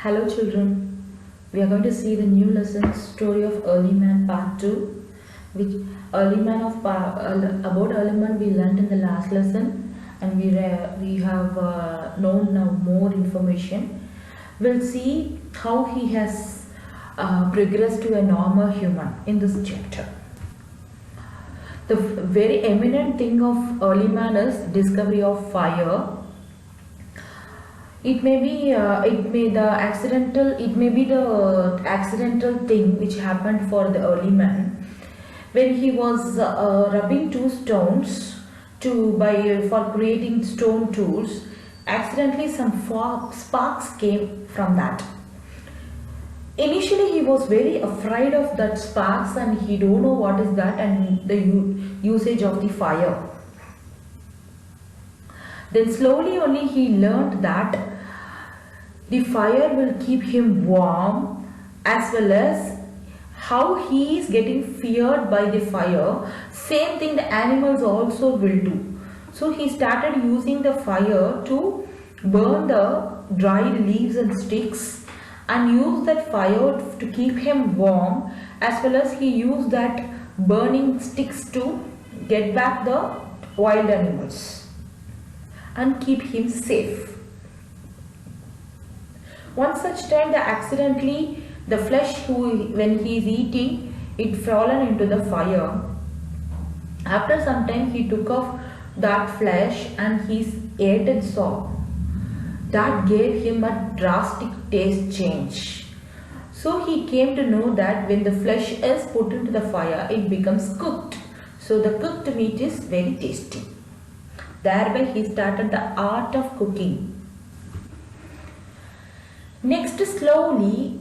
Hello children, we are going to see the new lesson story of Early Man part 2 which about Early Man we learned in the last lesson, and we have known now more information. We'll see how he has progressed to a normal human in this chapter. The very eminent thing of Early Man is discovery of fire. It may be the accidental thing which happened for the early man when he was rubbing two stones for creating stone tools. Accidentally some sparks came from that. Initially he was very afraid of that sparks, and he don't know what is that and the usage of the fire. Then slowly only he learned that the fire will keep him warm, as well as how he is getting feared by the fire. Same thing the animals also will do. So he started using the fire to burn the dried leaves and sticks, and use that fire to keep him warm, as well as he used that burning sticks to get back the wild animals and keep him safe. One such time the flesh when he is eating, it fallen into the fire. After some time he took off that flesh and he ate and saw. That gave him a drastic taste change. So he came to know that when the flesh is put into the fire, it becomes cooked. So the cooked meat is very tasty. Thereby he started the art of cooking. Next, slowly,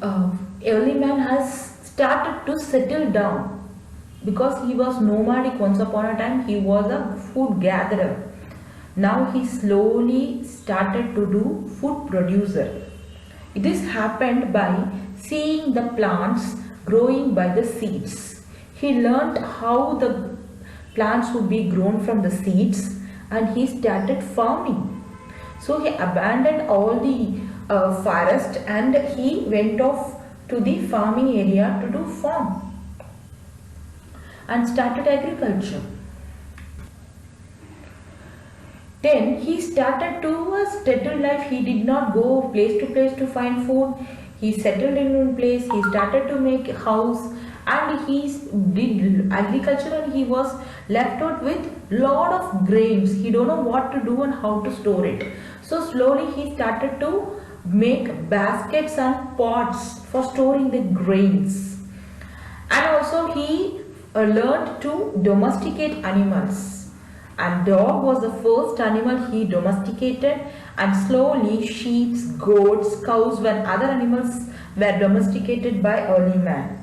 Early Man has started to settle down, because he was nomadic. Once upon a time he was a food gatherer. Now he slowly started to do food producer. This happened by seeing the plants growing by the seeds. He learned how the plants would be grown from the seeds, and he started farming. So he abandoned all the forest and he went off to the farming area to do farm and started agriculture. Then he started to a settled life. He did not go place to place to find food. He settled in one place. He started to make a house, and he did agriculture, and he was left out with lot of grains. He don't know what to do and how to store it. So slowly he started to make baskets and pots for storing the grains. And also he learned to domesticate animals, and dog was the first animal he domesticated, and slowly sheep, goats, cows and other animals were domesticated by Early Man.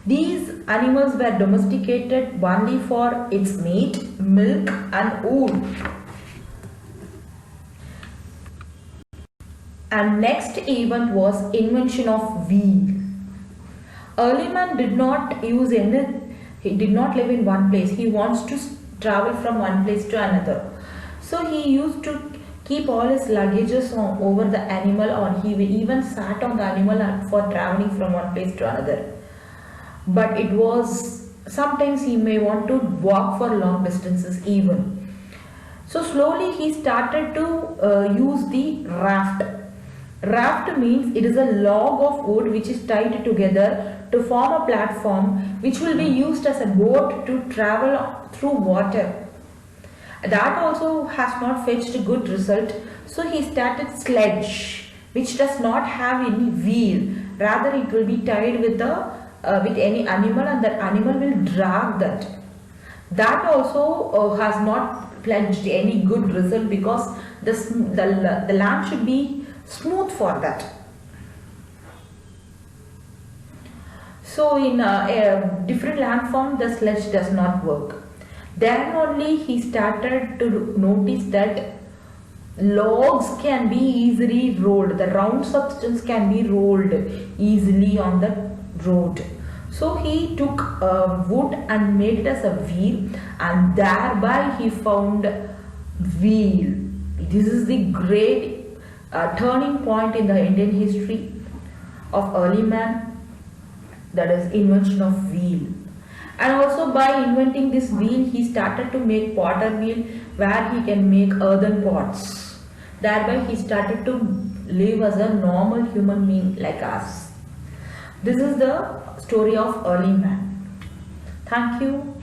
These animals were domesticated only for its meat, milk and wool. And next event was invention of wheel. Early Man did not use he did not live in one place. He wants to travel from one place to another. So he used to keep all his luggages over the animal, or he even sat on the animal for traveling from one place to another. But it was, sometimes he may want to walk for long distances even. So slowly he started to use the raft. Raft means it is a log of wood which is tied together to form a platform which will be used as a boat to travel through water. That also has not fetched a good result. So he started sledge, which does not have any wheel. Rather it will be tied with any animal, and that animal will drag that. That also has not pledged any good result, because the land should be smooth for that. So in a different landform the sledge does not work. Then only he started to notice that logs can be easily rolled. The round substance can be rolled easily on the road. So he took wood and made it as a wheel, and thereby he found wheel. This is the great a turning point in the Indian history of early man, that is invention of wheel. And also by inventing this wheel, he started to make potter wheel where he can make earthen pots. Thereby he started to live as a normal human being like us. This is the story of early man. Thank you.